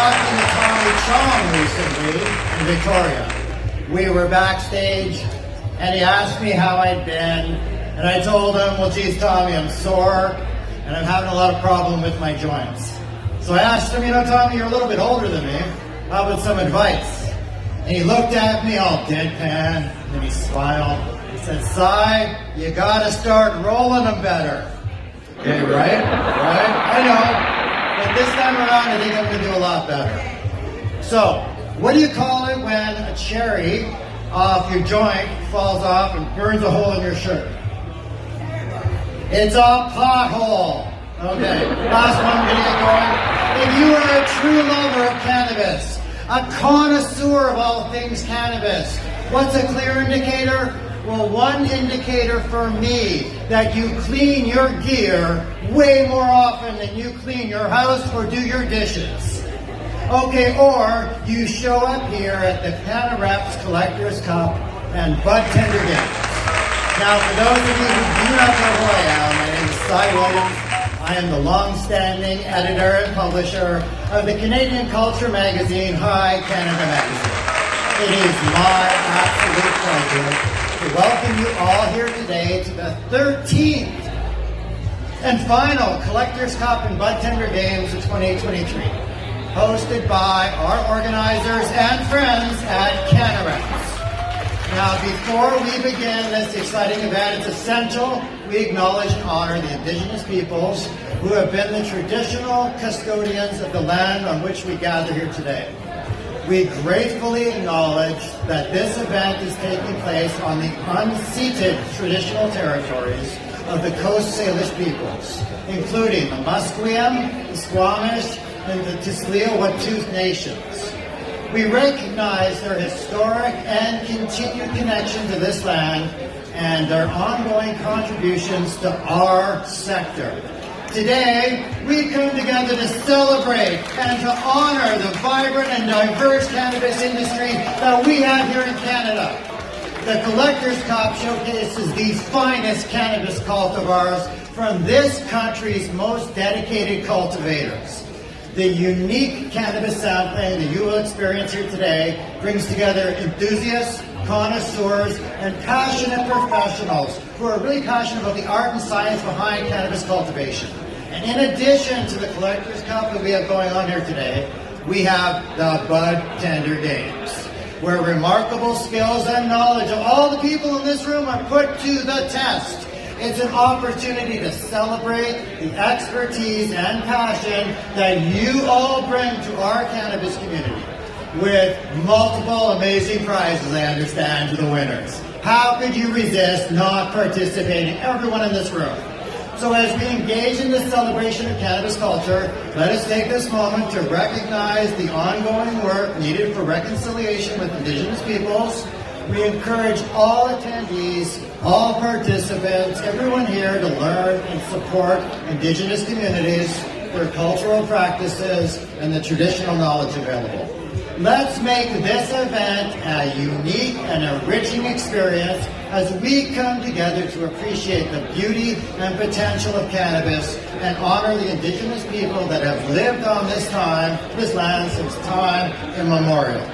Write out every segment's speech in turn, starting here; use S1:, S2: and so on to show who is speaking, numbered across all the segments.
S1: talking to Tommy Chong recently in Victoria. We were backstage, and he asked me how I'd been, and I told him, well, geez, Tommy, I'm sore, and I'm having a lot of problem with my joints. So I asked him, Tommy, you're a little bit older than me. How about some advice? And he looked at me all deadpan, and he smiled. He said, Si, you gotta start rolling them better. Okay, right? I know. But this time around, I think I'm going to do a lot better. So, what do you call it when a cherry off your joint falls off and burns a hole in your shirt? It's a pothole. Okay, last one, I'm going to get going. If you are a true lover of cannabis, a connoisseur of all things cannabis, what's a clear indicator? Well, one indicator for me that you clean your gear way more often than you clean your house or do your dishes. Okay, or you show up here at the Cannareps Collectors Cup and Bud Tender Games. Now, for those of you who do not know who I am, my name is Si Williams. I am the long-standing editor and publisher of the Canadian culture magazine, Hi Canada Magazine. It is my absolute pleasure to welcome you all here today to the 13th and final Collectors Cup and Bud Tender Games of 2023, hosted by our organizers and friends at Cannareps. Now, before we begin this exciting event, it's essential we acknowledge and honor the Indigenous peoples who have been the traditional custodians of the land on which we gather here today. We gratefully acknowledge that this event is taking place on the unceded traditional territories of the Coast Salish peoples, including the Musqueam, the Squamish, and the Tsleil-Waututh nations. We recognize their historic and continued connection to this land and their ongoing contributions to our sector. Today, we come together to celebrate and to honor the vibrant and diverse cannabis industry that we have here in Canada. The Collectors Cup showcases the finest cannabis cultivars from this country's most dedicated cultivators. The unique cannabis sampling that you will experience here today brings together enthusiasts, connoisseurs, and passionate professionals who are really passionate about the art and science behind cannabis cultivation. And in addition to the Collectors Cup that we have going on here today, we have the Bud Tender Games, where remarkable skills and knowledge of all the people in this room are put to the test. It's an opportunity to celebrate the expertise and passion that you all bring to our cannabis community, with multiple amazing prizes, I understand, to the winners. How could you resist not participating, everyone in this room? So as we engage in this celebration of cannabis culture, let us take this moment to recognize the ongoing work needed for reconciliation with Indigenous peoples. We encourage all attendees, all participants, everyone here to learn and support Indigenous communities, their cultural practices, and the traditional knowledge available. Let's make this event a unique and enriching experience as we come together to appreciate the beauty and potential of cannabis and honor the Indigenous people that have lived on this land since time immemorial.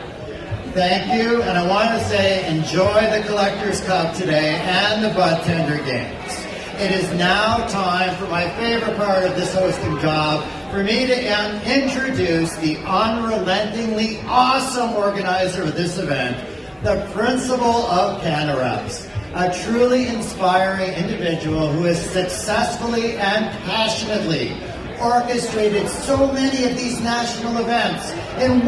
S1: Thank you, and I want to say enjoy the Collectors Cup today and the Bud Tender Games. It is now time for my favorite part of this hosting job, for me to introduce the unrelentingly awesome organizer of this event, the principal of Cannareps, a truly inspiring individual who has successfully and passionately orchestrated so many of these national events in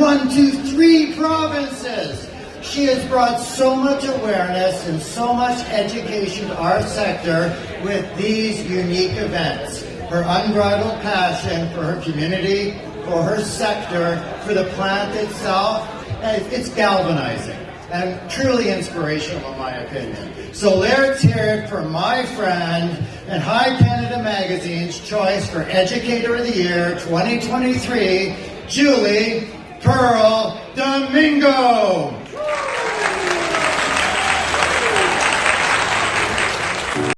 S1: 3 provinces. She has brought so much awareness and so much education to our sector with these unique events. Her unbridled passion for her community, for her sector, for the plant itself, it's galvanizing and truly inspirational in my opinion. So let's hear it for my friend and Hi Canada Magazine's choice for Educator of the Year 2023, Julie Pearl Domingo.